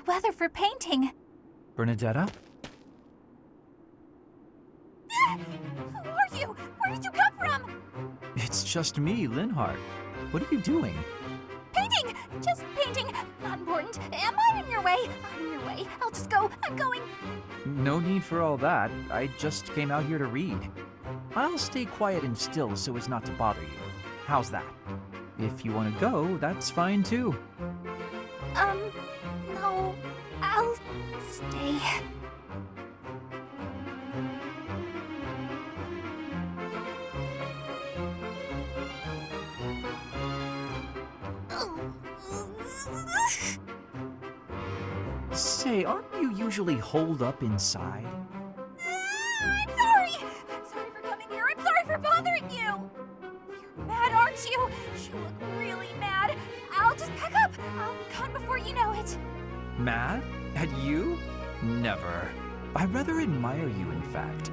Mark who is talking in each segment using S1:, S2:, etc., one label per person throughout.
S1: lovely weather for painting.
S2: Bernadetta?
S1: Who are you? Where did you come from?
S2: It's just me, Linhardt. What are you doing?
S1: Painting! Just painting. Not important. Am I in your way? I'm in your way. I'll just go. I'm going.
S2: No need for all that. I just came out here to read. I'll stay quiet and still so as not to bother you. How's that? If you want to go, that's fine too.
S1: No. I'll stay.
S2: Say, aren't you usually holed up inside?
S1: I'm sorry! I'm sorry for coming here. I'm sorry for bothering you! You're mad, aren't you? You look really mad. I'll just pack up. I'll be gone before you know it.
S2: Mad? At you? Never. I rather admire you, in fact.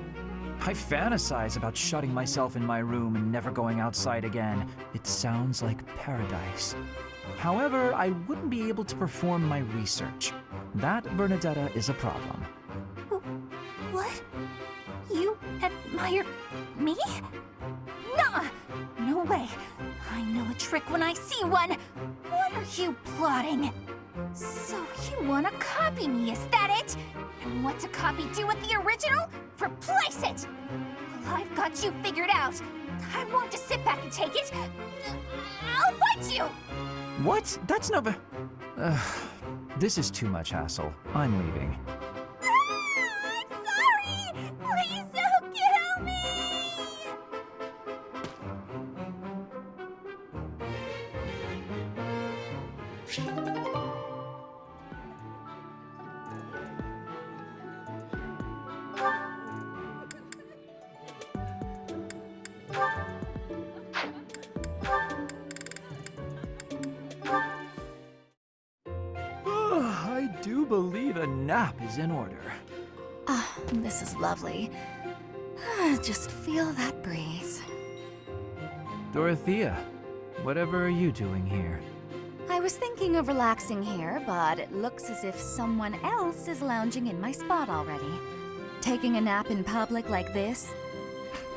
S2: I fantasize about shutting myself in my room and never going outside again. It sounds like paradise. However, I wouldn't be able to perform my research. That, Bernadetta, is a problem.
S1: What? You admire me? Nuh-uh. No way. I know a trick when I see one. What are you plotting? So you want to copy me, is that it? And what's a copy do with the original? Replace it! Well, I've got you figured out. I won't just sit back and take it. I'll fight you!
S2: What? That's never... this is too much hassle. I'm leaving.
S1: I'm sorry! Please don't kill me!
S2: I do believe a nap is in order.
S1: Ah, this is lovely. Just feel that breeze.
S2: Dorothea, whatever are you doing here?
S1: I was thinking of relaxing here, but it looks as if someone else is lounging in my spot already. Taking a nap in public like this?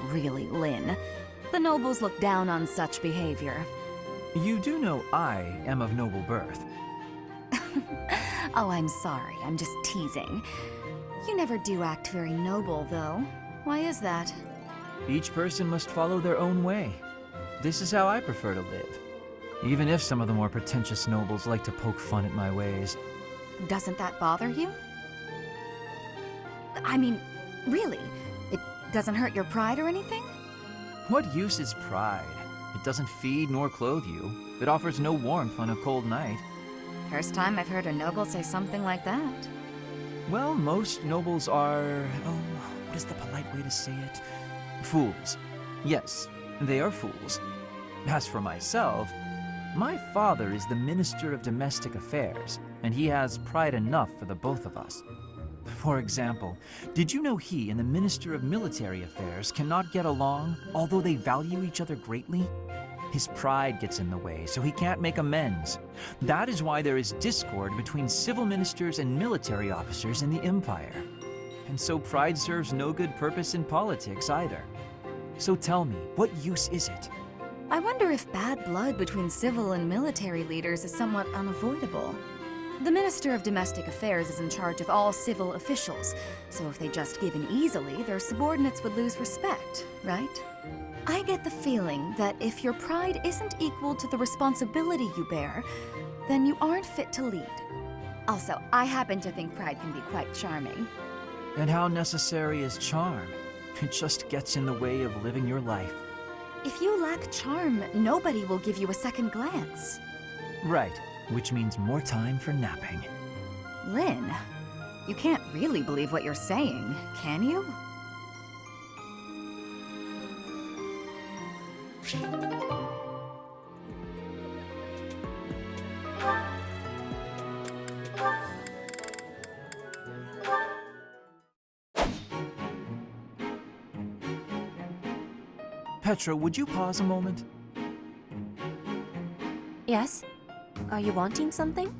S1: Really, Lynn. The nobles look down on such behavior.
S2: You do know I am of noble birth.
S1: Oh, I'm sorry. I'm just teasing. You never do act very noble, though. Why is that?
S2: Each person must follow their own way. This is how I prefer to live. Even if some of the more pretentious nobles like to poke fun at my ways.
S1: Doesn't that bother you? I mean, really? It doesn't hurt your pride or anything?
S2: What use is pride? It doesn't feed nor clothe you. It offers no warmth on a cold night.
S1: First time I've heard a noble say something like that.
S2: Well, most nobles are... oh, what is the polite way to say it? Fools. Yes, they are fools. As for myself, my father is the Minister of Domestic Affairs, and he has pride enough for the both of us. For example, did you know he and the Minister of Military Affairs cannot get along, although they value each other greatly? His pride gets in the way, so he can't make amends. That is why there is discord between civil ministers and military officers in the Empire. And so pride serves no good purpose in politics either. So tell me, what use is it?
S1: I wonder if bad blood between civil and military leaders is somewhat unavoidable. The Minister of Domestic Affairs is in charge of all civil officials, so if they just give in easily, their subordinates would lose respect, right? I get the feeling that if your pride isn't equal to the responsibility you bear, then you aren't fit to lead. Also, I happen to think pride can be quite charming.
S2: And how necessary is charm? It just gets in the way of living your life.
S1: If you lack charm, nobody will give you a second glance.
S2: Right, which means more time for napping.
S1: Lynn, you can't really believe what you're saying, can you?
S2: Petra, would you pause a moment?
S3: Yes? Are you wanting something?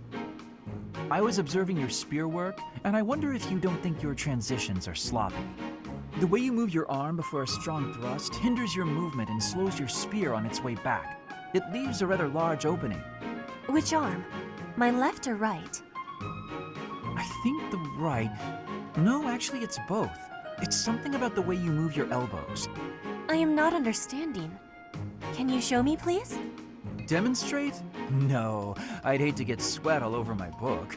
S2: I was observing your spear work, and I wonder if you don't think your transitions are sloppy. The way you move your arm before a strong thrust hinders your movement and slows your spear on its way back. It leaves a rather large opening.
S3: Which arm? My left or right?
S2: I think the right... No, actually it's both. It's something about the way you move your elbows.
S3: I am not understanding. Can you show me, please?
S2: Demonstrate? No, I'd hate to get sweat all over my book.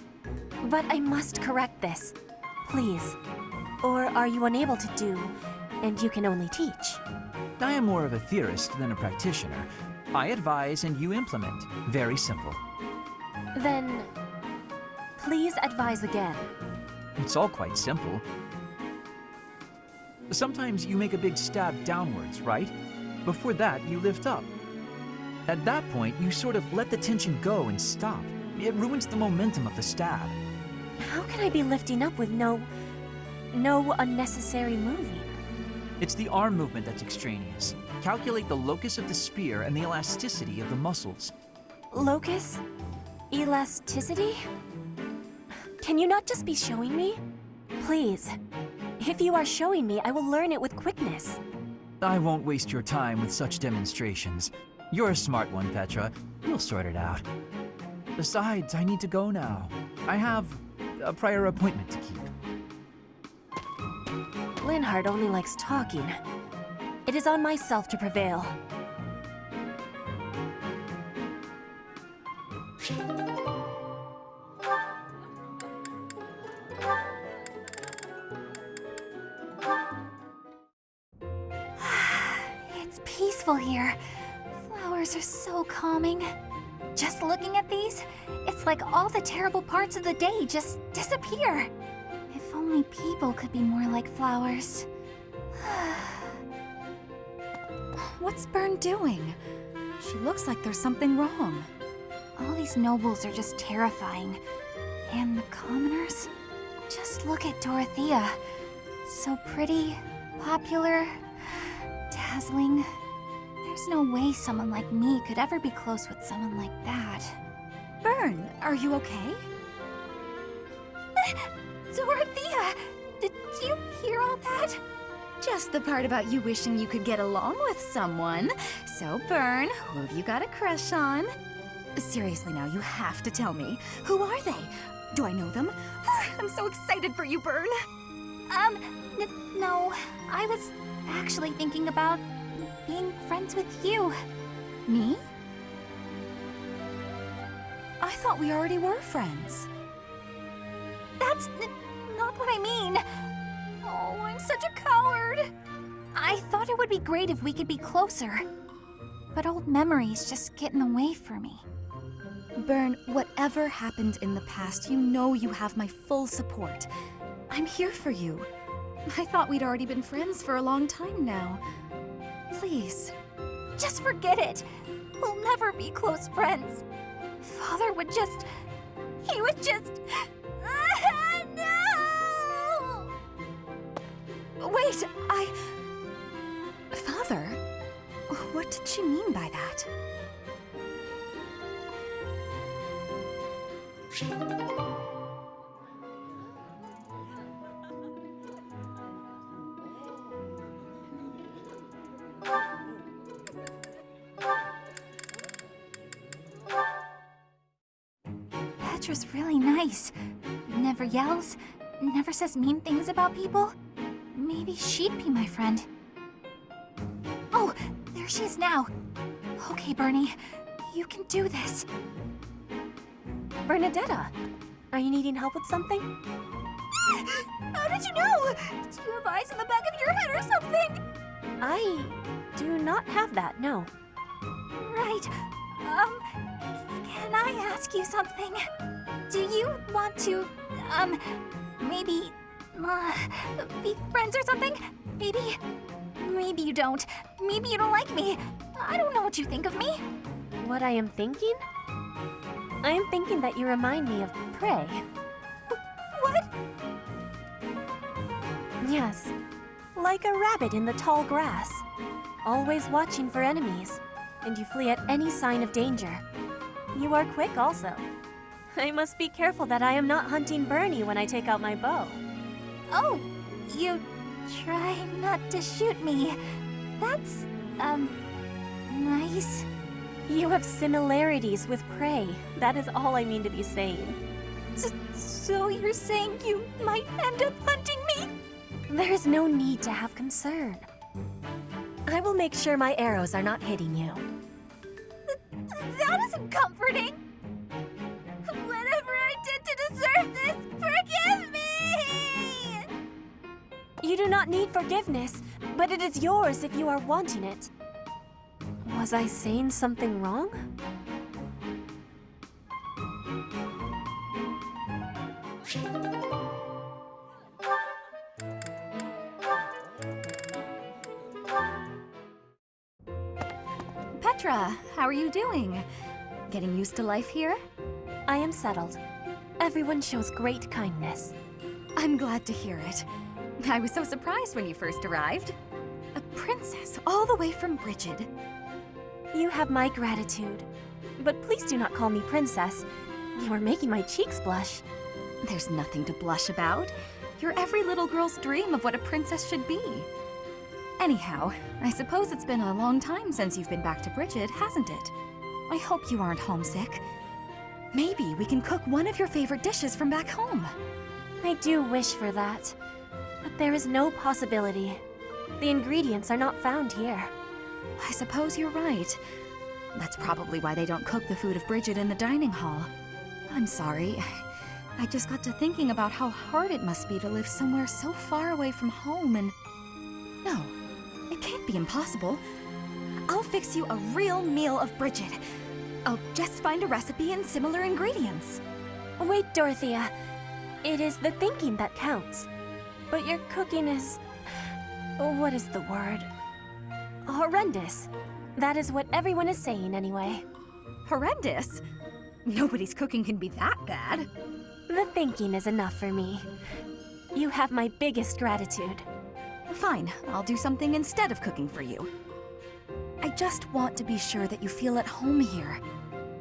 S3: But I must correct this. Please. Or are you unable to do, and you can only teach?
S2: I am more of a theorist than a practitioner. I advise and you implement. Very simple.
S3: Then, please advise again.
S2: It's all quite simple. Sometimes you make a big stab downwards, right? Before that, you lift up. At that point, you sort of let the tension go and stop. It ruins the momentum of the stab.
S3: How can I be lifting up with no unnecessary moving?
S2: It's the arm movement that's extraneous. Calculate the locus of the spear and the elasticity of the muscles.
S3: Locus? Elasticity? Can you not just be showing me? Please. If you are showing me, I will learn it with quickness.
S2: I won't waste your time with such demonstrations. You're a smart one, Petra. You'll sort it out. Besides, I need to go now. I have a prior appointment to keep.
S3: Linhardt only likes talking. It is on myself to prevail.
S1: It's peaceful here. Flowers are so calming. Just looking at these, it's like all the terrible parts of the day just disappear. If only people could be more like flowers.
S4: What's Byrne doing? She looks like there's something wrong.
S1: All these nobles are just terrifying. And the commoners? Just look at Dorothea. So pretty, popular, dazzling. There's no way someone like me could ever be close with someone like that.
S4: Byrne, are you okay?
S1: Dorothea! Did you hear all that?
S4: Just the part about you wishing you could get along with someone. So, Byrne, who have you got a crush on? Seriously now, you have to tell me. Who are they? Do I know them? I'm so excited for you, Byrne.
S1: No. I was actually thinking about being friends with you.
S4: Me? I thought we already were friends.
S1: That's not what I mean. Oh, I'm such a coward. I thought it would be great if we could be closer. But old memories just get in the way for me.
S4: Byrne, whatever happened in the past, you know you have my full support. I'm here for you. I thought we'd already been friends for a long time now. Please.
S1: Just forget it. We'll never be close friends. Father would just... He would just... No!
S4: Wait, Father? What did she mean by that?
S1: Petra's really nice. Never yells, never says mean things about people. Maybe she'd be my friend. Oh, there she is now. Okay, Bernie, you can do this.
S3: Bernadetta, are you needing help with something?
S1: How did you know? Do you have eyes in the back of your head or something?
S3: I do not have that, no.
S1: Right. Can I ask you something? Do you want to, maybe, be friends or something? Maybe you don't. Maybe you don't like me. I don't know what you think of me.
S3: What I am thinking? I am thinking that you remind me of prey.
S1: What?
S3: Yes, like a rabbit in the tall grass. Always watching for enemies, and you flee at any sign of danger. You are quick also. I must be careful that I am not hunting Bernie when I take out my bow.
S1: Oh, you try not to shoot me. That's, nice.
S3: You have similarities with prey. That is all I mean to be saying.
S1: So you're saying you might end up hunting me?
S3: There is no need to have concern. I will make sure my arrows are not hitting you.
S1: That isn't comforting. Whatever I did to deserve this, forgive me!
S3: You do not need forgiveness, but it is yours if you are wanting it. Was I saying something wrong?
S4: Petra, how are you doing? Getting used to life here?
S3: I am settled. Everyone shows great kindness.
S4: I'm glad to hear it. I was so surprised when you first arrived. A princess all the way from Brigid.
S3: You have my gratitude. But please do not call me princess. You are making my cheeks blush.
S4: There's nothing to blush about. You're every little girl's dream of what a princess should be. Anyhow, I suppose it's been a long time since you've been back to Brigid, hasn't it? I hope you aren't homesick. Maybe we can cook one of your favorite dishes from back home.
S3: I do wish for that. But there is no possibility. The ingredients are not found here.
S4: I suppose you're right. That's probably why they don't cook the food of Brigid in the dining hall. I'm sorry. I just got to thinking about how hard it must be to live somewhere so far away from home and... No, it can't be impossible. I'll fix you a real meal of Brigid. I'll just find a recipe and similar ingredients.
S3: Wait, Dorothea. It is the thinking that counts. But your cooking is... what is the word? Horrendous. That is what everyone is saying anyway.
S4: Horrendous? Nobody's cooking can be that bad.
S3: The thinking is enough for me. You have my biggest gratitude.
S4: Fine, I'll do something instead of cooking for you. I just want to be sure that you feel at home here.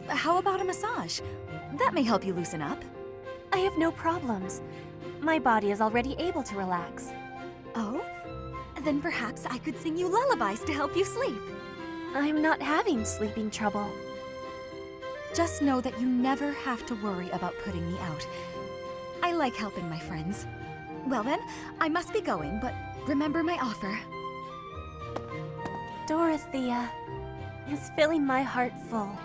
S4: How about a massage? That may help you loosen up.
S3: I have no problems. My body is already able to relax.
S4: Oh? Then perhaps I could sing you lullabies to help you sleep.
S3: I'm not having sleeping trouble.
S4: Just know that you never have to worry about putting me out. I like helping my friends. Well then, I must be going, but remember my offer.
S3: Dorothea is filling my heart full.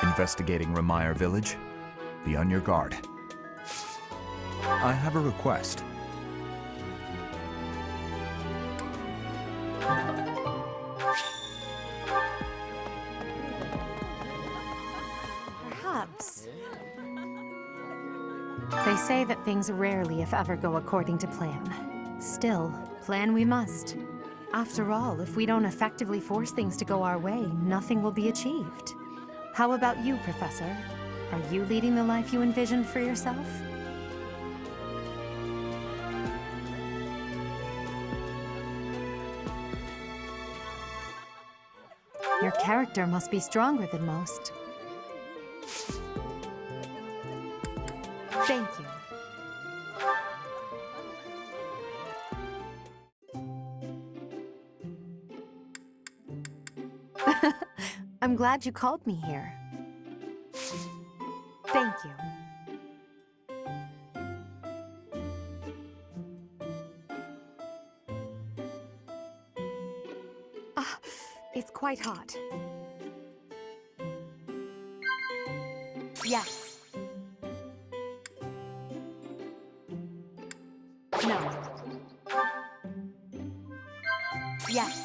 S5: Investigating Remire village. Be on your guard. I have a request.
S4: Perhaps.
S6: They say that things rarely, if ever, go according to plan. Still, plan we must. After all, if we don't effectively force things to go our way, nothing will be achieved. How about you, Professor? Are you leading the life you envisioned for yourself? Your character must be stronger than most. Thank you. I'm glad you called me here. Thank you.
S4: It's quite hot. Yes. No. Yes.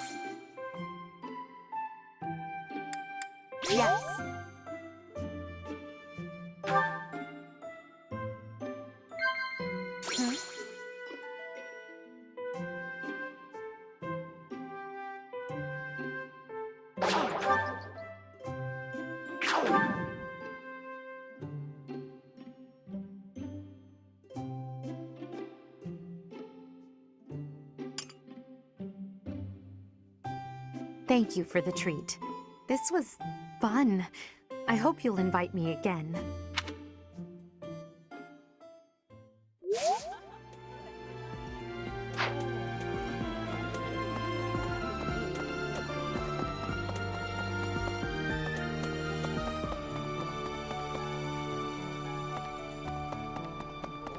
S6: Thank you for the treat. This was fun. I hope you'll invite me again.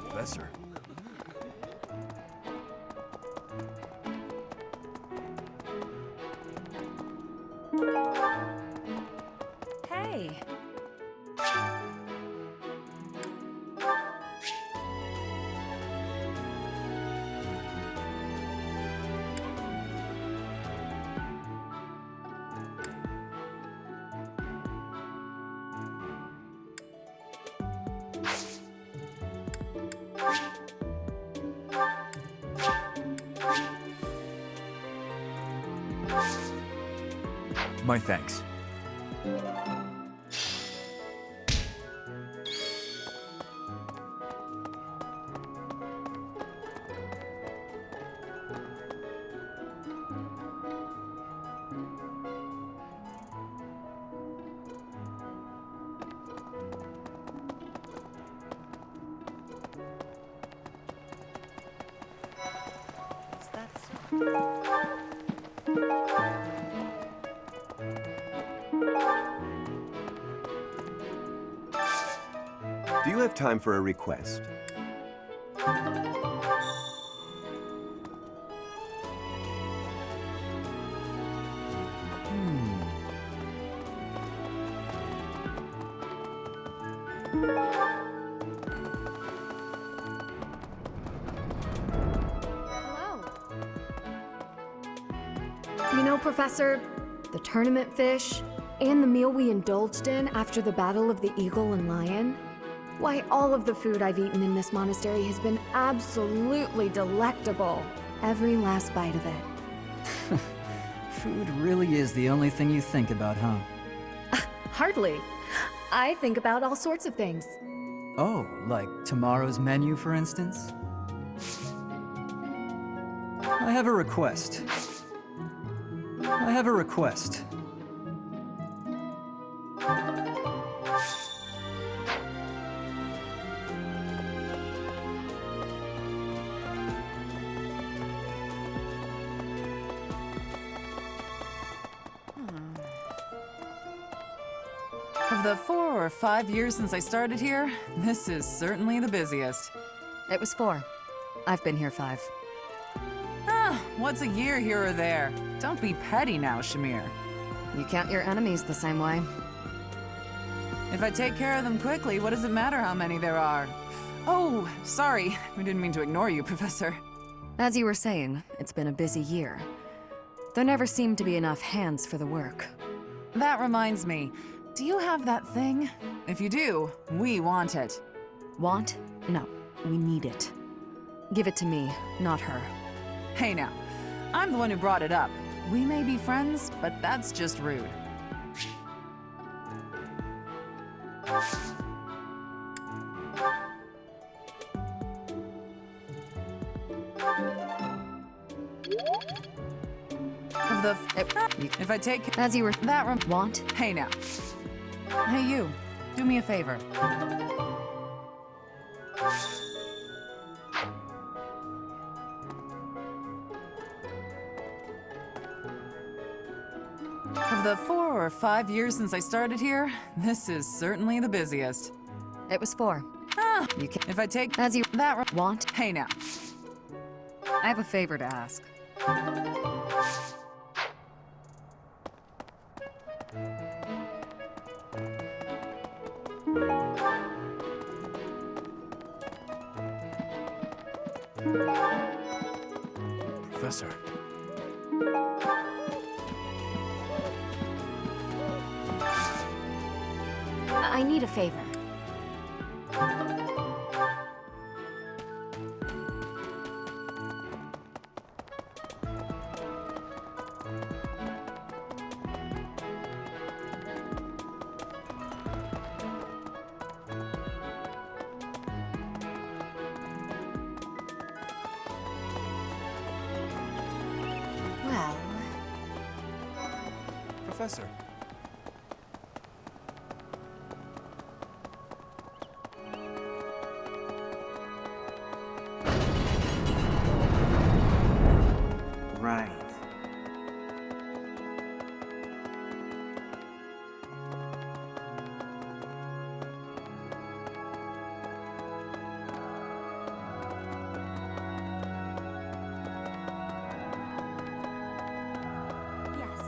S5: Professor.
S4: Hey.
S5: My thanks.
S7: Do you have time for a request?
S8: You know, Professor, the tournament fish, and the meal we indulged in after the Battle of the Eagle and Lion, why, all of the food I've eaten in this monastery has been absolutely delectable. Every last bite of it.
S9: Food really is the only thing you think about, huh?
S8: Hardly. I think about all sorts of things.
S9: Oh, like tomorrow's menu, for instance? I have a request. I have a request.
S10: Of the 4 or 5 years since I started here, this is certainly the busiest.
S11: It was 4. I've been here 5.
S10: What's a year here or there? Don't be petty now, Shamir.
S11: You count your enemies the same way.
S10: If I take care of them quickly, what does it matter how many there are? Oh, sorry. We didn't mean to ignore you, Professor.
S11: As you were saying, it's been a busy year. There never seemed to be enough hands for the work.
S10: That reminds me. Do you have that thing? If you do, we want it.
S11: Want? No, we need it. Give it to me, not her.
S10: Hey now, I'm the one who brought it up. We may be friends, but that's just rude. If I take
S11: As you were
S10: that
S11: want?
S10: Hey now. Hey you, do me a favor. Of the 4 or 5 years since I started here, this is certainly the busiest.
S11: It was 4. You can
S10: If I take
S11: As you
S10: that
S11: want?
S10: Hey now.
S11: I have a favor to ask.
S5: Professor.
S8: I need a favor.
S4: Well,
S7: Professor.
S9: Right.
S1: Yes.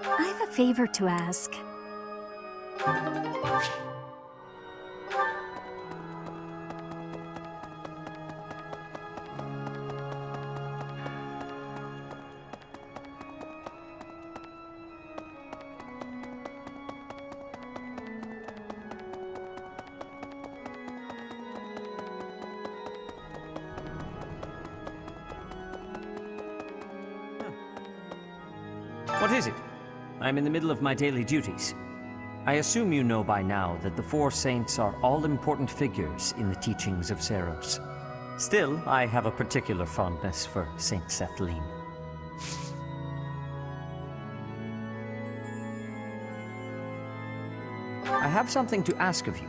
S3: I have a favor to ask.
S12: What is it? I'm in the middle of my daily duties. I assume you know by now that the four saints are all-important figures in the teachings of Seros. Still, I have a particular fondness for Saint Sethlene. I have something to ask of you.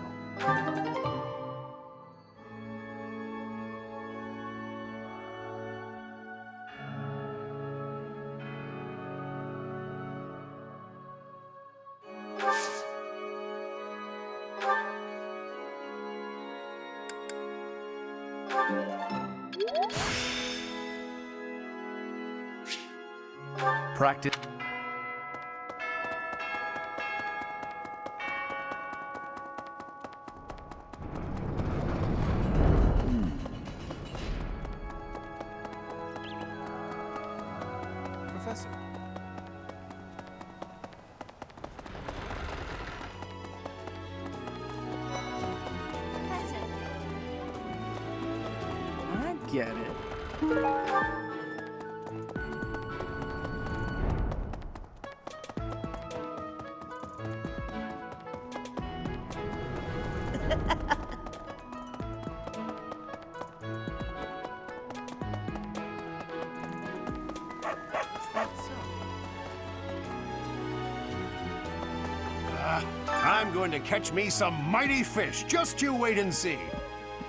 S5: Practice.
S7: Professor.
S9: I get it.
S13: I'm going to catch me some mighty fish. Just you wait and see.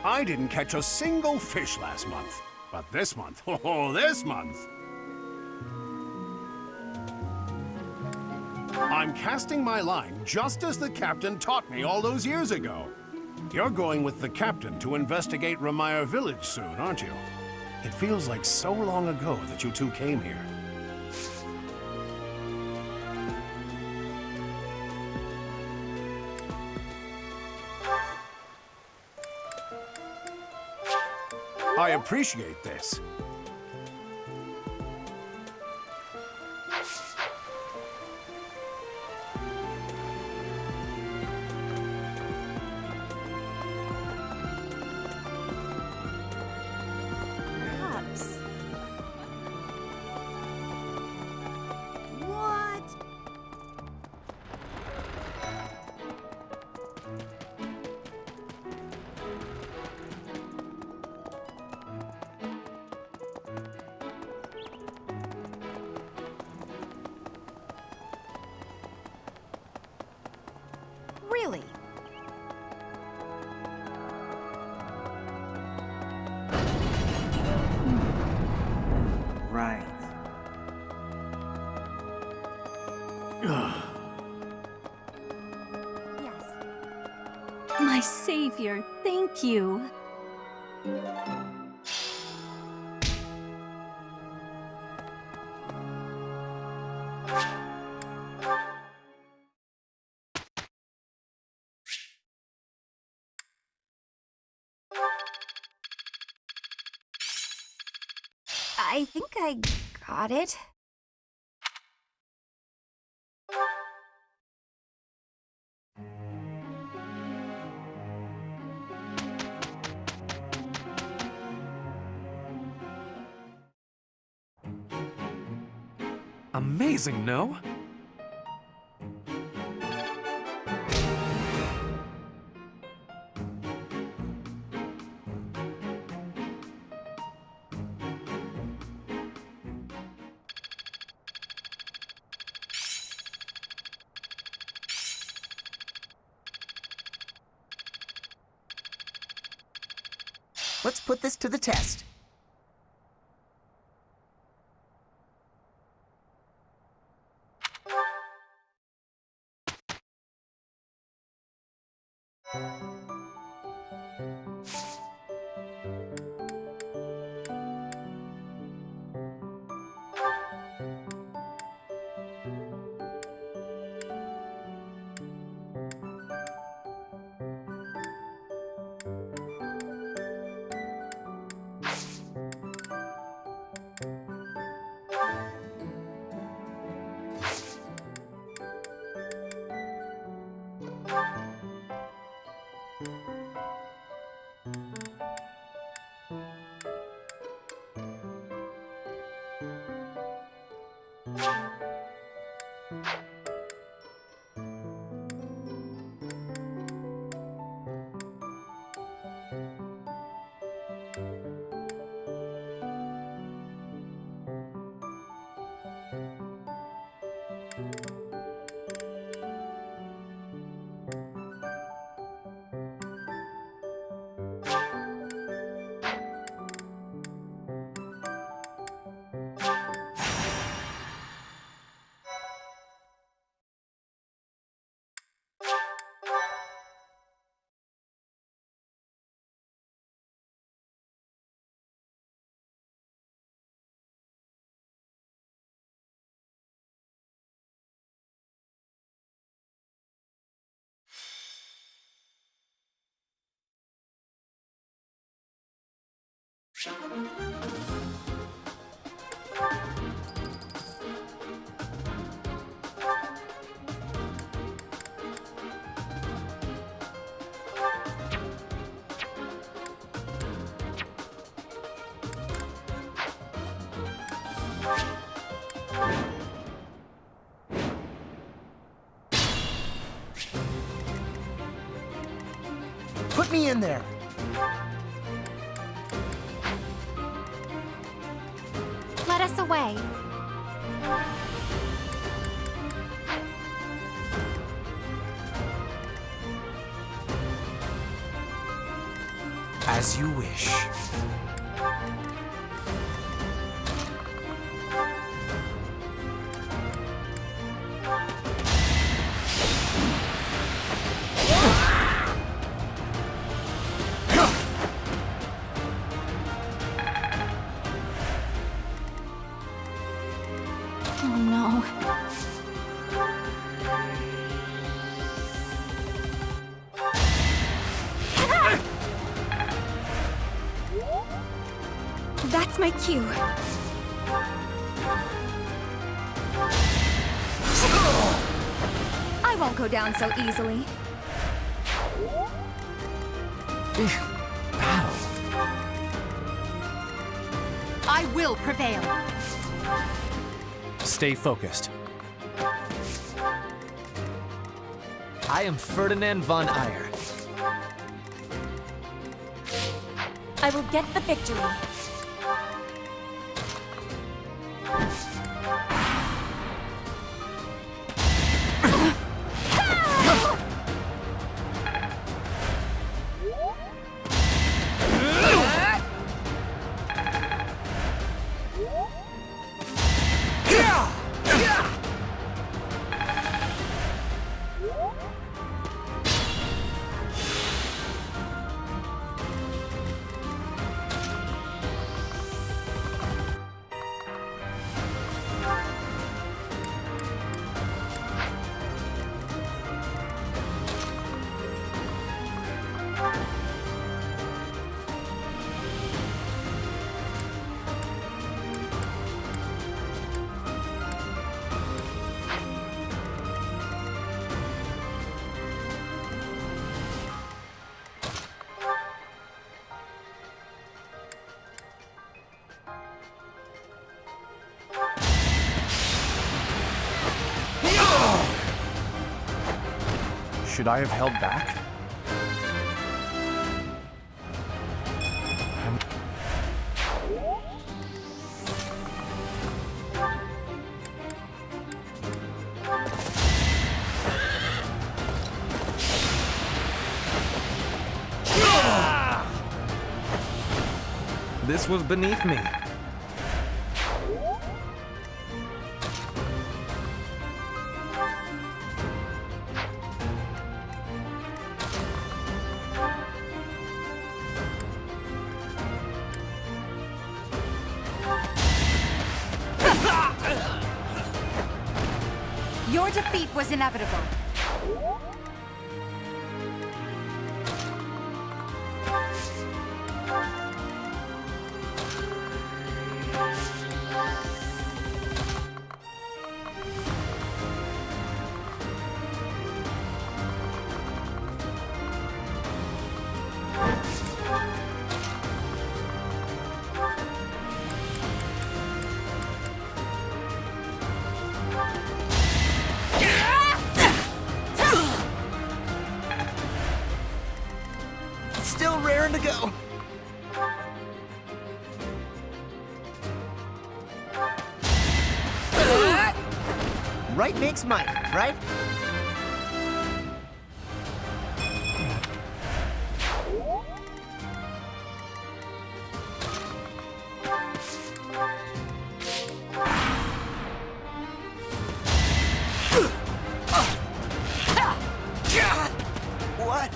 S13: I didn't catch a single fish last month. But this month, oh, this month! I'm casting my line just as the captain taught me all those years ago. You're going with the captain to investigate Remire village soon, aren't you? It feels like so long ago that you two came here. I appreciate this.
S1: Perhaps. What?
S4: Really?
S9: Right.
S1: Yes.
S3: My savior, thank you.
S1: I think I got it.
S2: Amazing, no?
S14: Let's put this to the test. Put me in there.
S1: Let us away.
S14: As you wish.
S1: Oh no.
S4: That's my cue. I won't go down so easily. I will prevail.
S2: Stay focused. I am Ferdinand von Eyre.
S3: I will get the victory.
S5: Should I have held back?
S2: This was beneath me.
S4: Your defeat was inevitable.
S14: Still raring to go. Right makes might, right? What?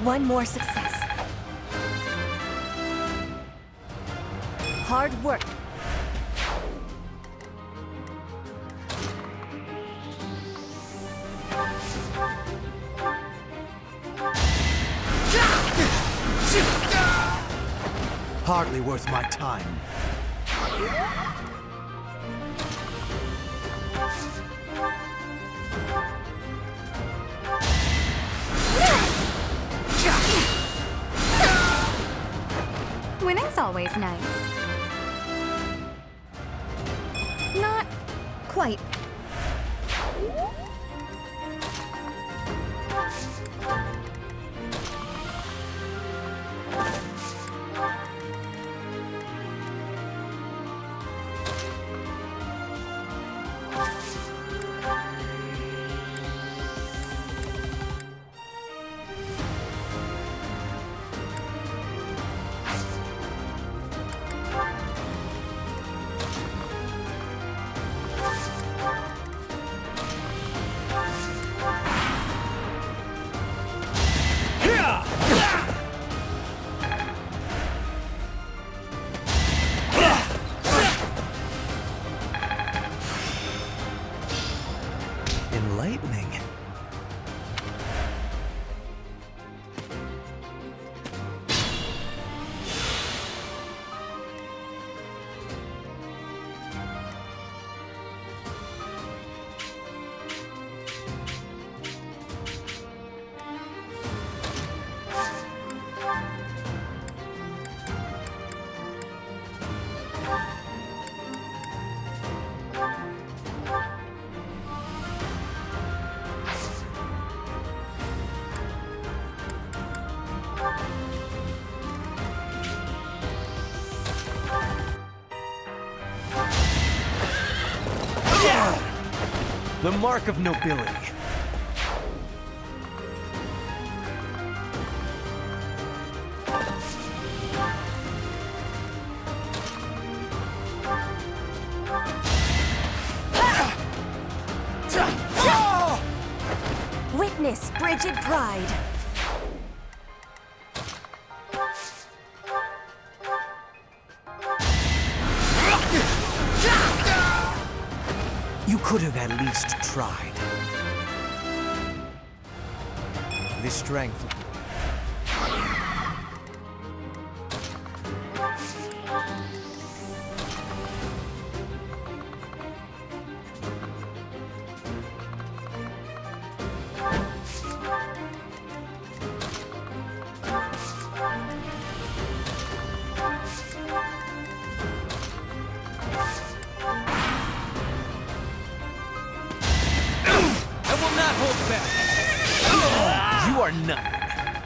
S3: One more success. Hard work.
S14: Hardly worth my time.
S4: Winning's always nice. Not quite.
S2: Enlightening. The mark of nobility.
S3: Witness frigid pride.
S14: You could have at least tried. This strength Or nothing.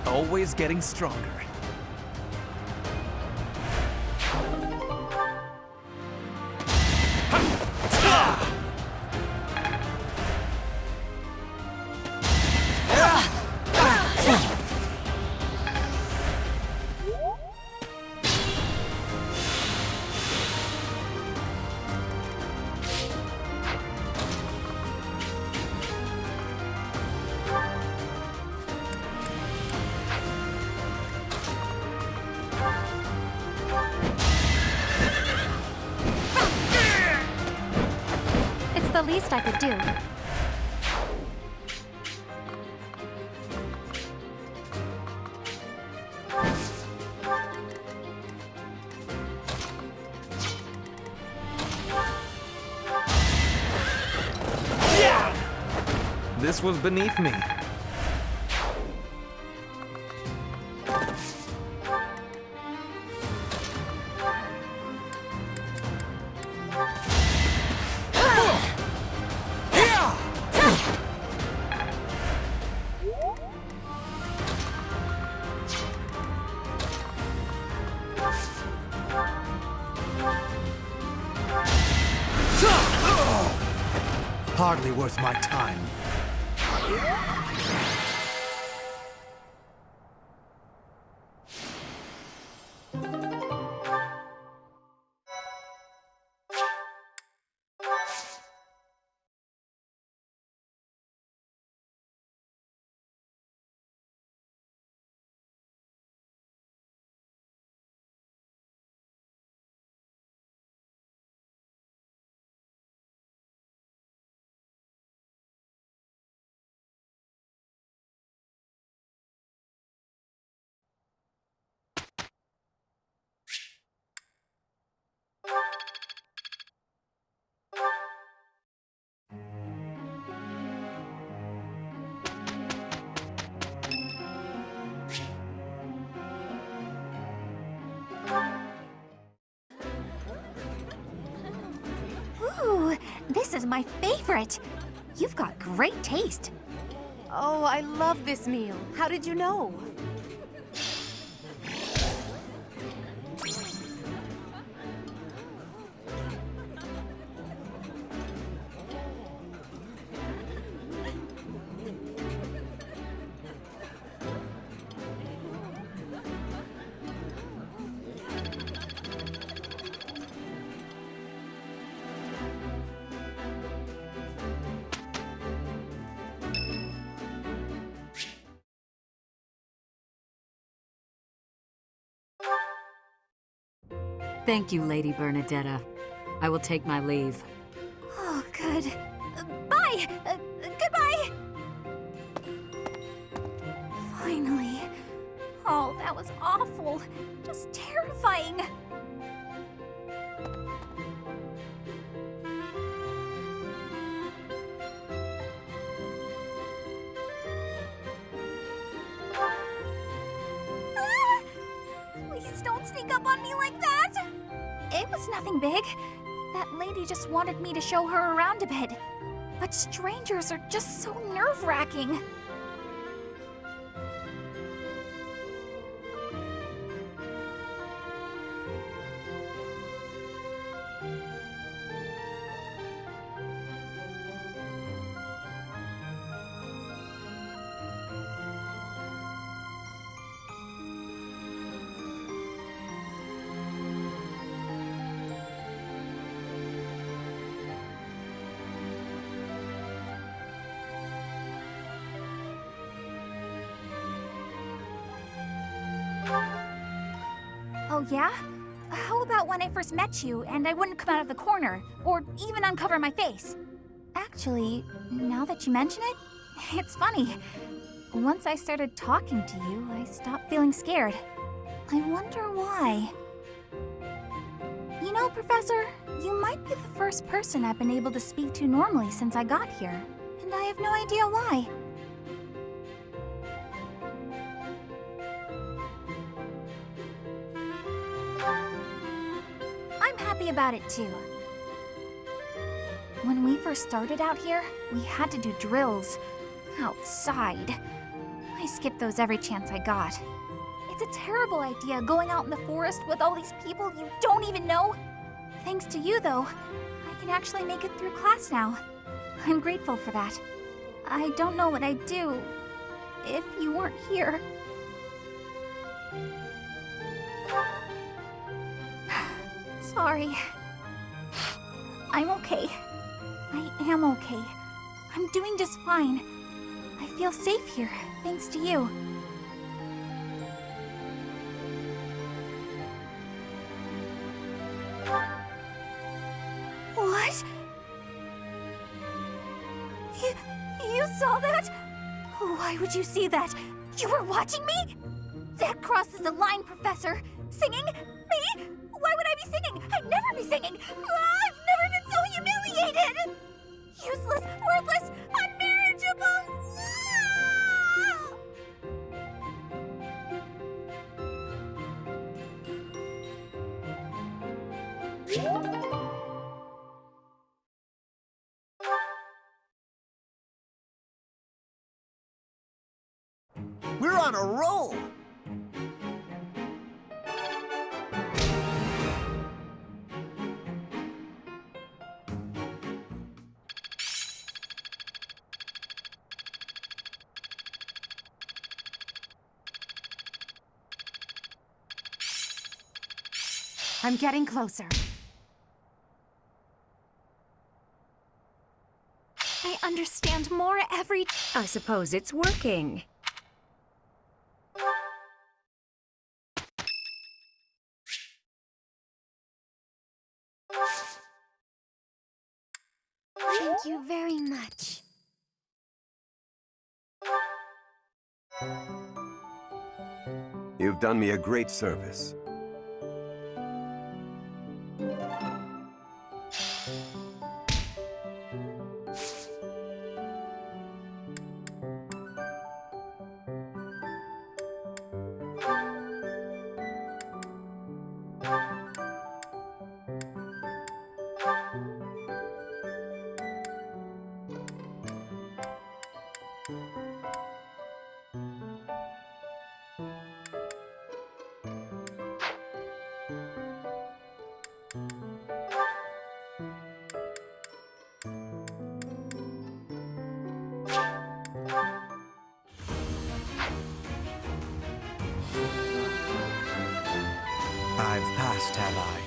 S14: Always getting stronger.
S1: It's the least I could do.
S2: This was beneath me.
S14: Hardly worth my time.
S1: Ooh, this is my favorite. You've got great taste.
S6: Oh, I love this meal. How did you know?
S11: Thank you, Lady Bernadetta. I will take my leave.
S1: Oh, good. Bye! Goodbye! Finally. Oh, that was awful. Just terrifying. Ah! Please don't sneak up on me like that! It was nothing big. That lady just wanted me to show her around a bit. But strangers are just so nerve-wracking. Oh, yeah? How about when I first met you and I wouldn't come out of the corner, or even uncover my face? Actually, now that you mention it, it's funny. Once I started talking to you, I stopped feeling scared. I wonder why. You know, Professor, you might be the first person I've been able to speak to normally since I got here, and I have no idea why. I'm happy about it too. When we first started out here, we had to do drills. Outside. I skipped those every chance I got. It's a terrible idea going out in the forest with all these people you don't even know. Thanks to you, though, I can actually make it through class now. I'm grateful for that. I don't know what I'd do if you weren't here. Sorry. I'm okay. I am okay. I'm doing just fine. I feel safe here, thanks to you. What? You saw that? Why would you see that? You were watching me? That crosses the line, Professor. Singing? Me? Why would I be singing? I'd never be singing. I've never been so humiliated. Useless, worthless, unmarriageable.
S14: We're on a roll!
S6: I'm getting closer.
S1: I understand more every...
S11: I suppose it's working.
S1: Thank you very much.
S7: You've done me a great service.
S14: I've passed, have I?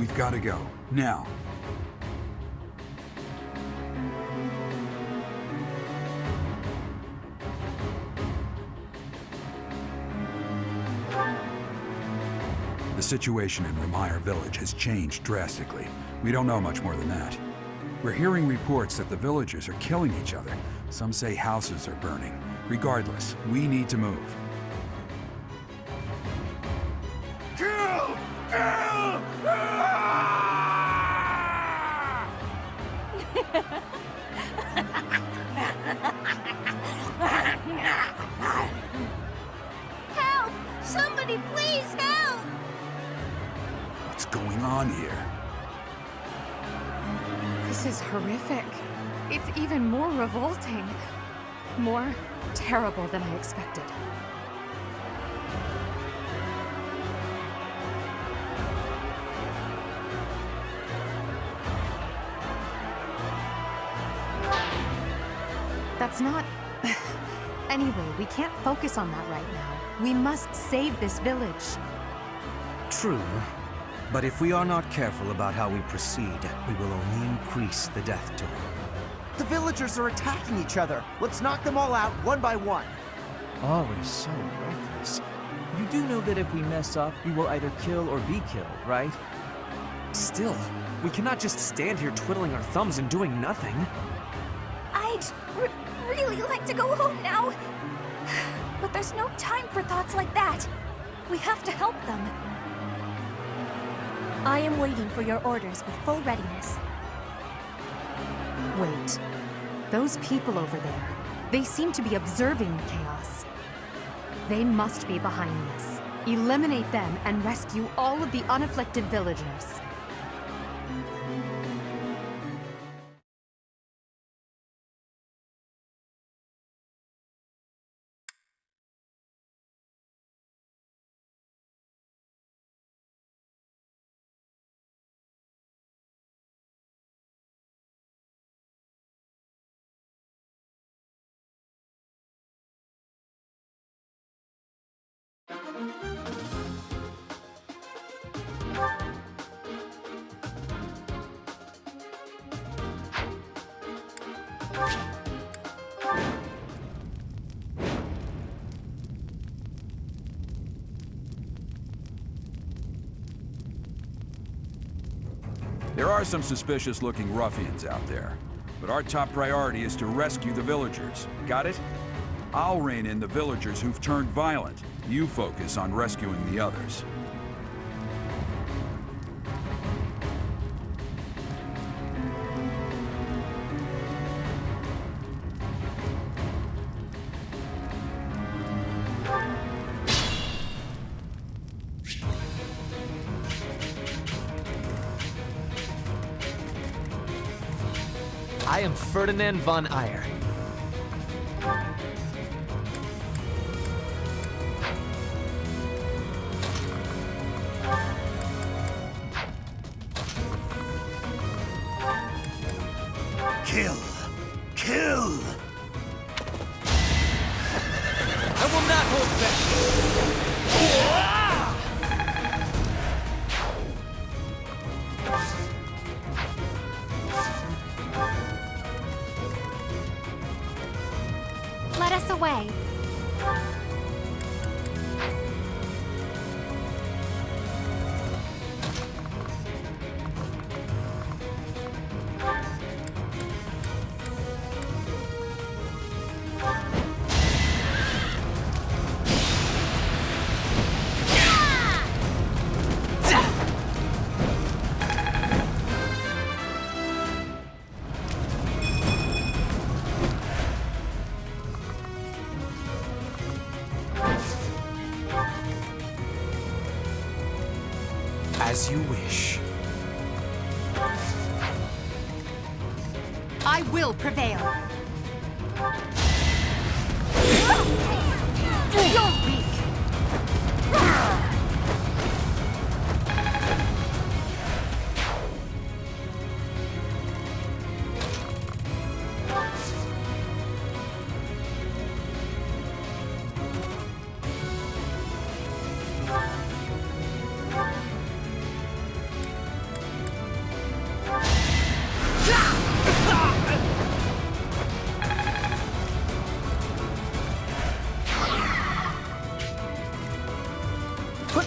S15: We've got to go. Now. The situation in Remire Village has changed drastically. We don't know much more than that. We're hearing reports that the villagers are killing each other. Some say houses are burning. Regardless, we need to move.
S13: Kill! Kill!
S1: Help! Somebody please help!
S15: What's going on here?
S6: This is horrific. It's even more revolting. More terrible than I expected. That's not... Anyway, we can't focus on that right now. We must save this village.
S14: True. But if we are not careful about how we proceed, we will only increase the death toll.
S16: The villagers are attacking each other. Let's knock them all out one by one.
S2: Always so reckless. You do know that if we mess up, we will either kill or be killed, right?
S9: Still, we cannot just stand here twiddling our thumbs and doing nothing.
S1: I'd really like to go home now. But there's no time for thoughts like that. We have to help them.
S3: I am waiting for your orders with full readiness.
S6: Wait. Those people over there, they seem to be observing the chaos. They must be behind this. Eliminate them and rescue all of the unafflicted villagers.
S15: There are some suspicious-looking ruffians out there, but our top priority is to rescue the villagers. Got it? I'll rein in the villagers who've turned violent. You focus on rescuing the others.
S9: I am Ferdinand von Eyre.
S13: Kill! Kill!
S9: I will not hold back!
S6: Let us away.
S14: As you wish.
S6: I will prevail. You're weak.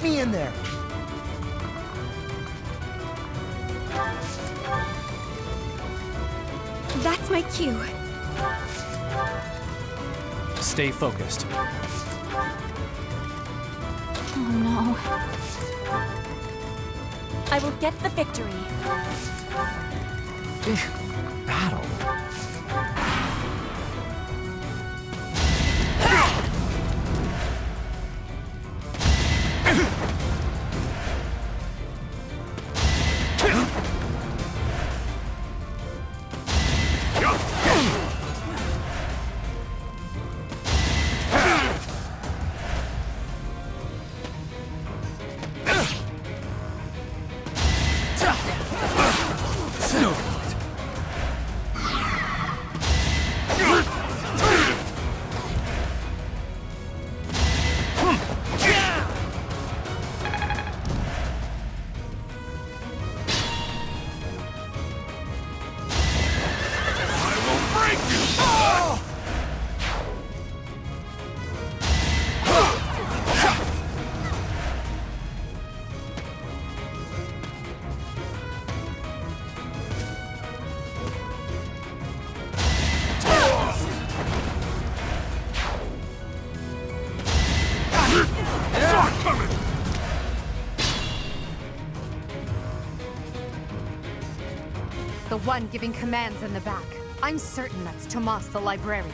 S16: me in there!
S8: That's my cue.
S2: Stay focused.
S3: Oh no. I will get the victory.
S2: Battle.
S6: The one giving commands in the back. I'm certain that's Tomas the librarian.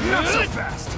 S13: Not so fast!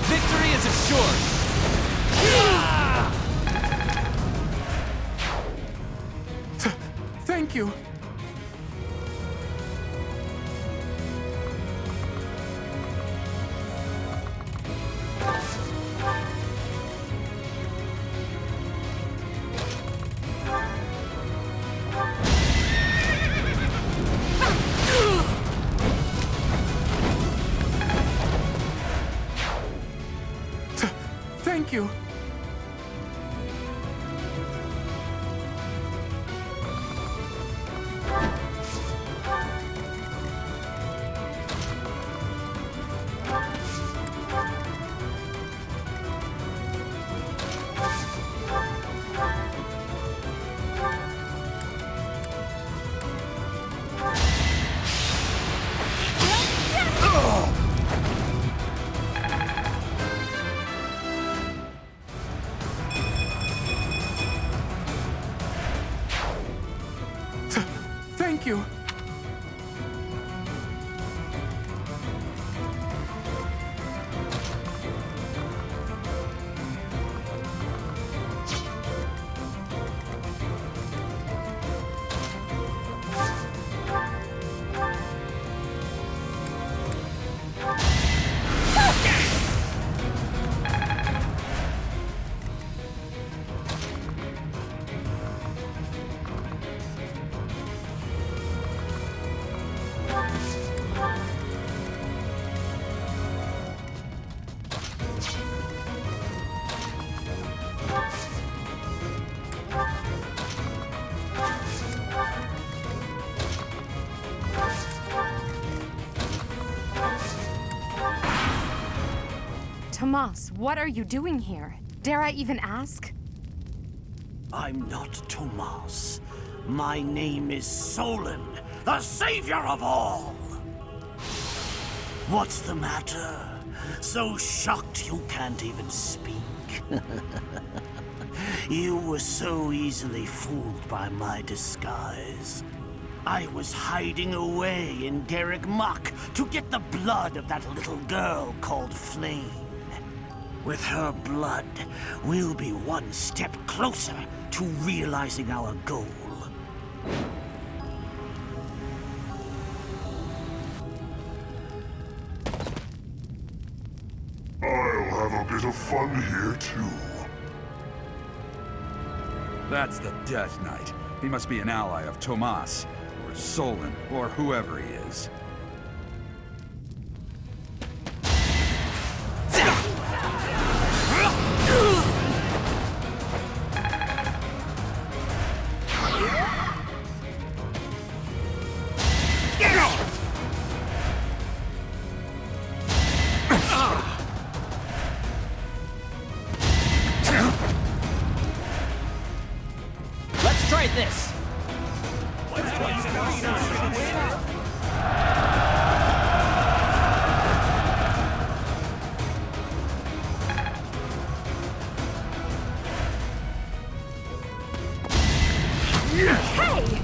S2: Victory is assured!
S13: Thank you.
S14: Thank you. Thank you.
S6: Tomas, what are you doing here? Dare I even ask?
S17: I'm not Tomas. My name is Solon, the savior of all! What's the matter? So shocked you can't even speak? You were so easily fooled by my disguise. I was hiding away in Cageccc to get the blood of that little girl called Flame. With her blood, we'll be one step closer to realizing our goal.
S18: I'll have a bit of fun here, too.
S15: That's the Death Knight. He must be an ally of Tomas, or Solon, or whoever he is.
S2: Let's try this!
S3: Hey!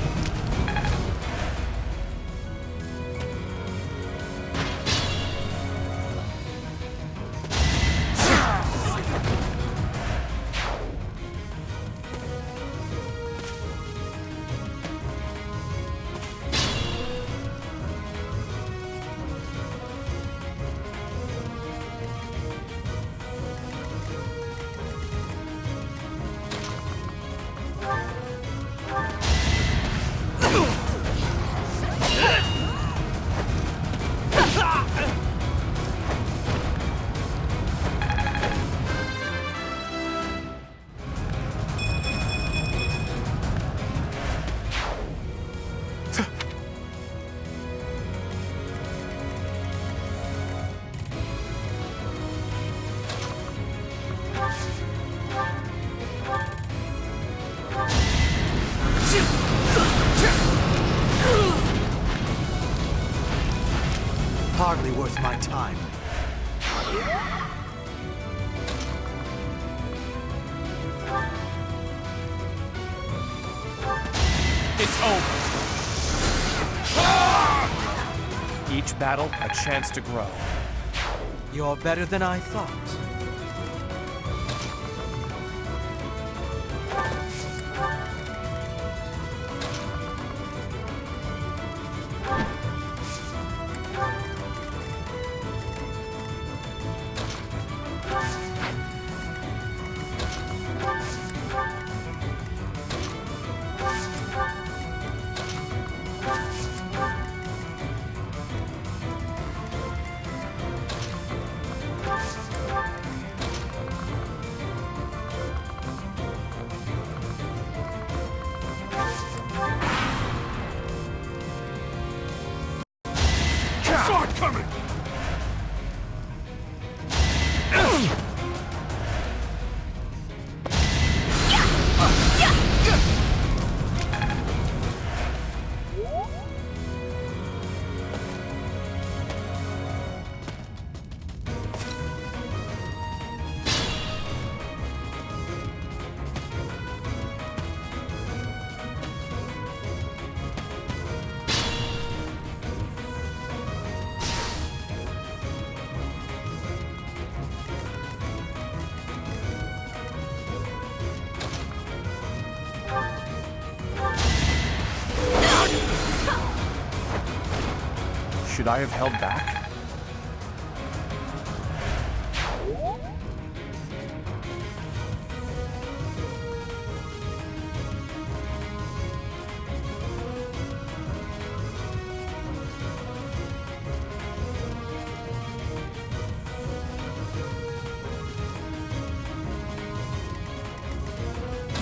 S16: Hardly worth my time.
S19: It's over. Each battle, a chance to grow.
S16: You're better than I thought.
S19: Should I have held back?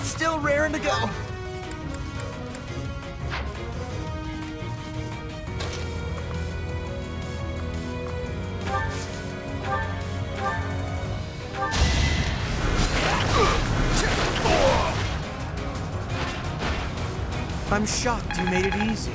S16: Still raring to go. I'm shocked you made it easy.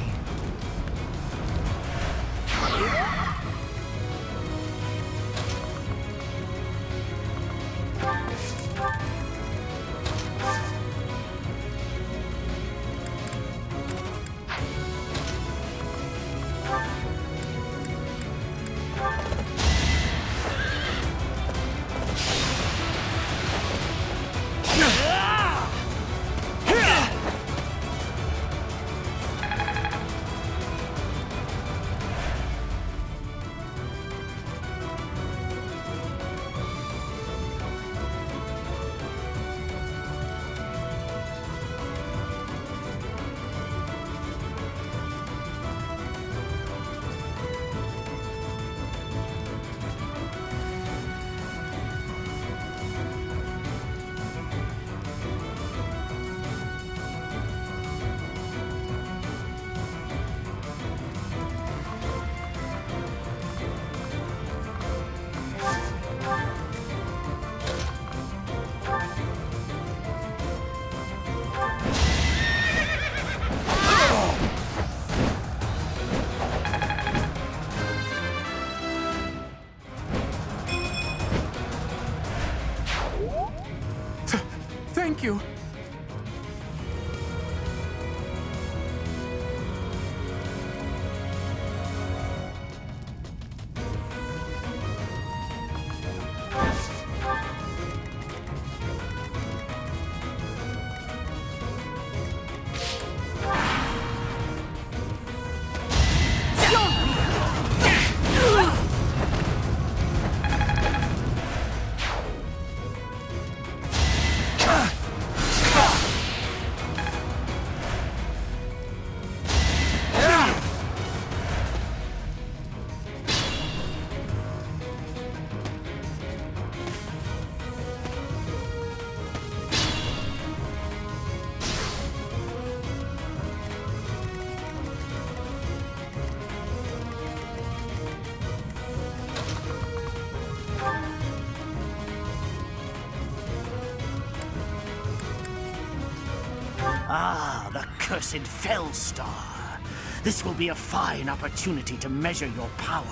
S19: Thank you.
S17: Ah, the cursed Fellstar. This will be a fine opportunity to measure your power.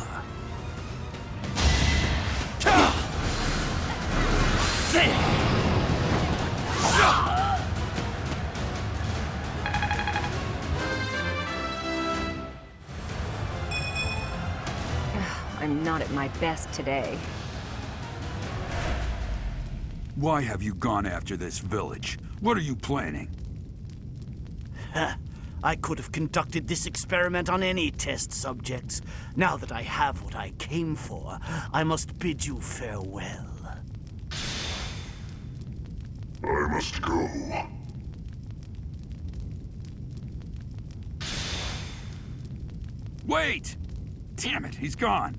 S11: I'm not at my best today.
S15: Why have you gone after this village? What are you planning?
S17: I could have conducted this experiment on any test subjects. Now that I have what I came for, I must bid you farewell.
S18: I must go.
S15: Wait! Damn it, he's gone.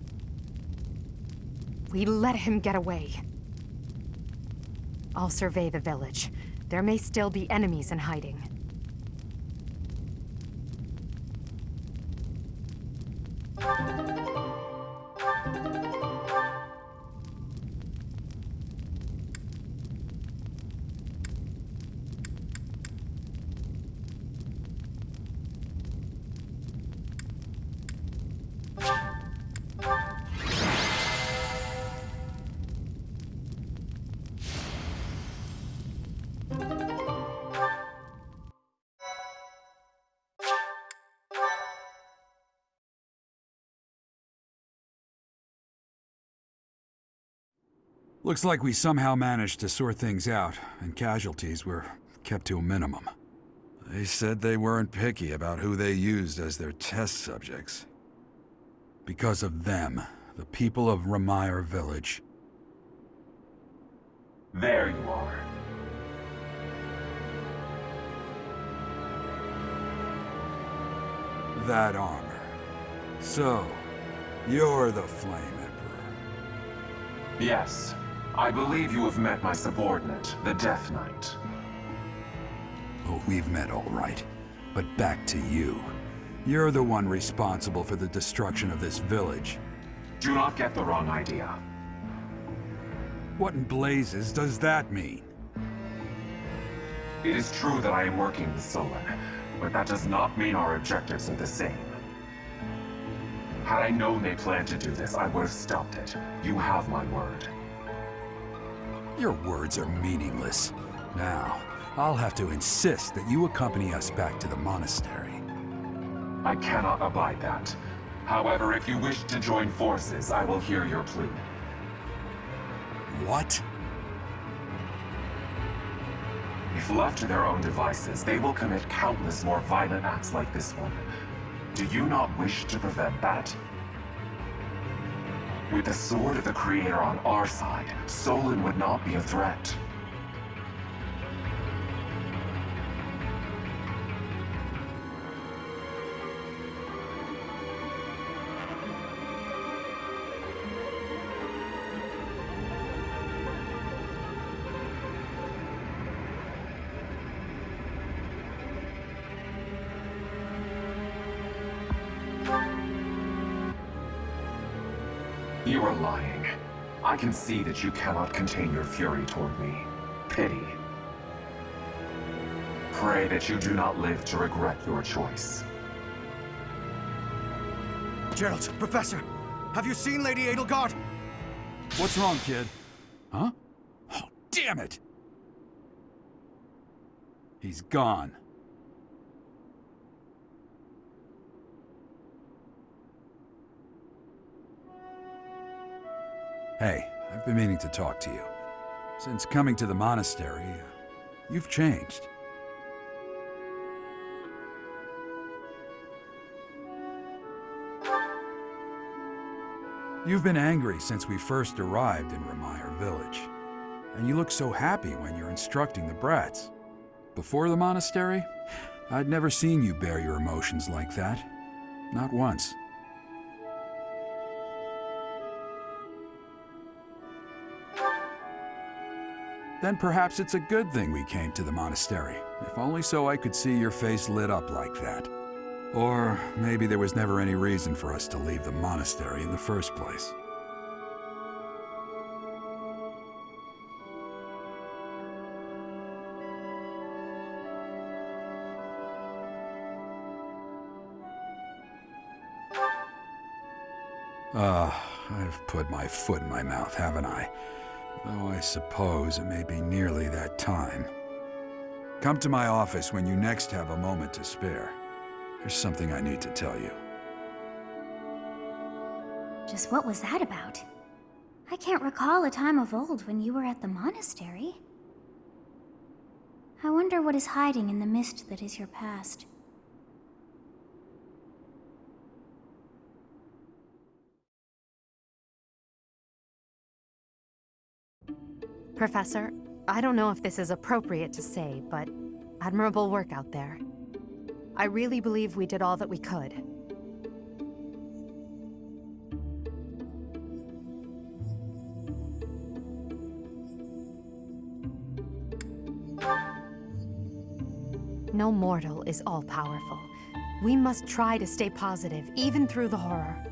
S6: We let him get away. I'll survey the village. There may still be enemies in hiding.
S15: Looks like we somehow managed to sort things out, and casualties were kept to a minimum.
S5: They said they weren't picky about who they used as their test subjects.
S15: Because of them, the people of Remire Village.
S20: There you are.
S15: That armor. So, you're the Flame Emperor.
S20: Yes. I believe you have met my subordinate, the Death Knight.
S15: Oh, we've met all right. But back to you. You're the one responsible for the destruction of this village.
S20: Do not get the wrong idea.
S15: What in blazes does that mean?
S20: It is true that I am working with Solon, but that does not mean our objectives are the same. Had I known they planned to do this, I would have stopped it. You have my word.
S15: Your words are meaningless. Now, I'll have to insist that you accompany us back to the monastery.
S20: I cannot abide that. However, if you wish to join forces, I will hear your plea.
S15: What?
S20: If left to their own devices, they will commit countless more violent acts like this one. Do you not wish to prevent that? With the sword of the Creator on our side, Solon would not be a threat. You are lying. I can see that you cannot contain your fury toward me. Pity. Pray that you do not live to regret your choice.
S16: Gerald, Professor, have you seen Lady Edelgard?
S15: What's wrong, kid? Huh? Oh, damn it! He's gone. Hey, I've been meaning to talk to you. Since coming to the monastery, you've changed. You've been angry since we first arrived in Remire Village. And you look so happy when you're instructing the brats. Before the monastery, I'd never seen you bear your emotions like that. Not once. Then perhaps it's a good thing we came to the monastery, if only so I could see your face lit up like that. Or maybe there was never any reason for us to leave the monastery in the first place. I've put my foot in my mouth, haven't I? Though I suppose it may be nearly that time. Come to my office when you next have a moment to spare. There's something I need to tell you.
S1: Just what was that about? I can't recall a time of old when you were at the monastery. I wonder what is hiding in the mist that is your past.
S6: Professor, I don't know if this is appropriate to say, but admirable work out there. I really believe we did all that we could. No mortal is all-powerful. We must try to stay positive, even through the horror.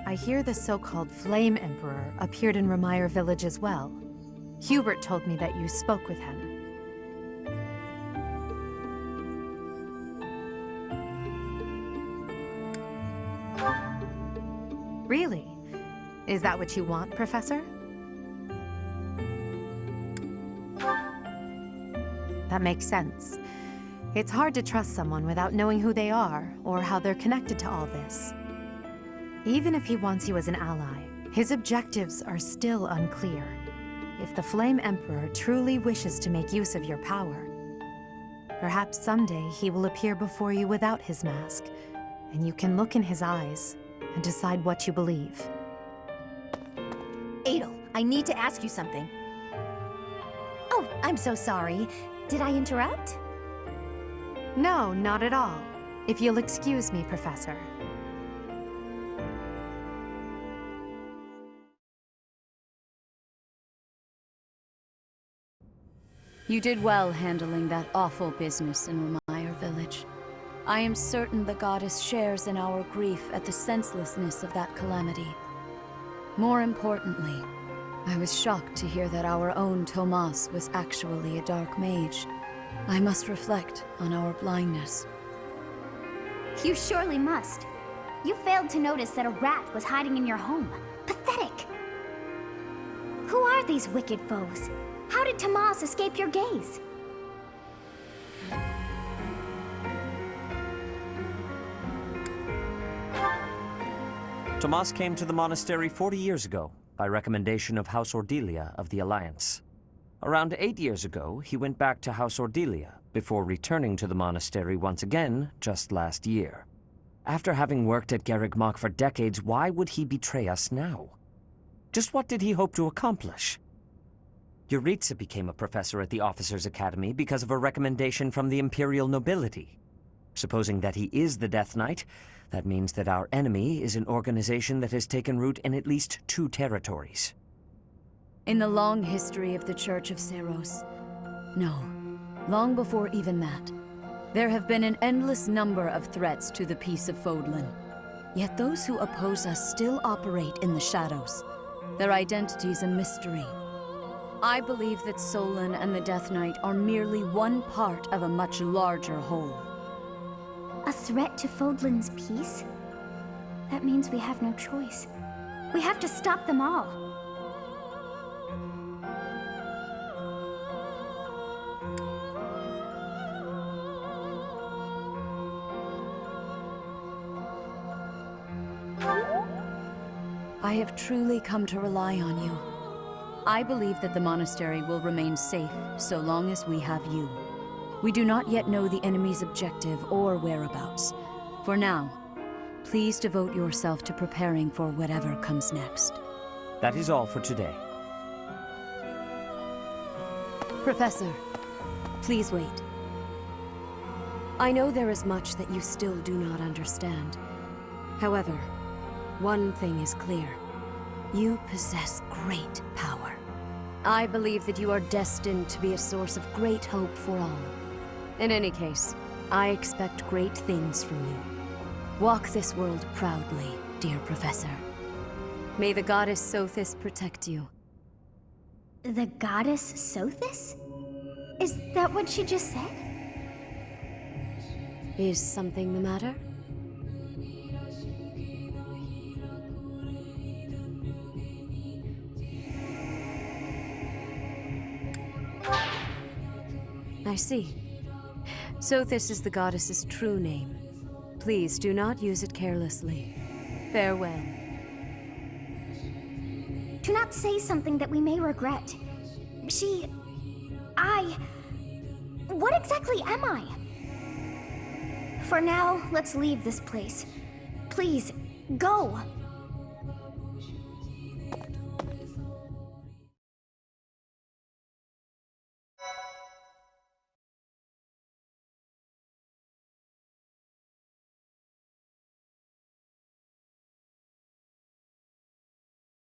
S6: I hear the so-called Flame Emperor appeared in Remire Village as well. Hubert told me that you spoke with him. Really? Is that what you want, Professor? That makes sense. It's hard to trust someone without knowing who they are, or how they're connected to all this. Even if he wants you as an ally, his objectives are still unclear. If the Flame Emperor truly wishes to make use of your power, perhaps someday he will appear before you without his mask, and you can look in his eyes and decide what you believe.
S1: Adel, I need to ask you something. Oh, I'm so sorry. Did I interrupt?
S6: No, not at all. If you'll excuse me, Professor.
S11: You did well handling that awful business in Remire Village. I am certain the goddess shares in our grief at the senselessness of that calamity. More importantly, I was shocked to hear that our own Tomas was actually a dark mage. I must reflect on our blindness.
S21: You surely must. You failed to notice that a rat was hiding in your home. Pathetic! Who are these wicked foes? How did Tomas escape your gaze?
S12: Tomas came to the monastery 40 years ago, by recommendation of House Ordelia of the Alliance. Around 8 years ago, he went back to House Ordelia, before returning to the monastery once again just last year. After having worked at Cageccc for decades, why would he betray us now? Just what did he hope to accomplish? Yuritsa became a professor at the Officers' Academy because of a recommendation from the Imperial nobility. Supposing that he is the Death Knight, that means that our enemy is an organization that has taken root in at least 2 territories.
S11: In the long history of the Church of Seros, no, long before even that, there have been an endless number of threats to the peace of Fodlan. Yet those who oppose us still operate in the shadows, their identities a mystery. I believe that Solon and the Death Knight are merely one part of a much larger whole.
S21: A threat to Fodlan's peace? That means we have no choice. We have to stop them all.
S11: I have truly come to rely on you. I believe that the monastery will remain safe so long as we have you. We do not yet know the enemy's objective or whereabouts. For now, please devote yourself to preparing for whatever comes next.
S12: That is all for today.
S3: Professor, please wait. I know there is much that you still do not understand. However, one thing is clear. You possess great power. I believe that you are destined to be a source of great hope for all. In any case, I expect great things from you. Walk this world proudly, dear Professor. May the goddess Sothis protect you.
S21: The goddess Sothis? Is that what she just said?
S3: Is something the matter? I see. Sothis is the goddess's true name. Please do not use it carelessly. Farewell.
S21: Do not say something that we may regret. What exactly am I? For now, let's leave this place. Please, go!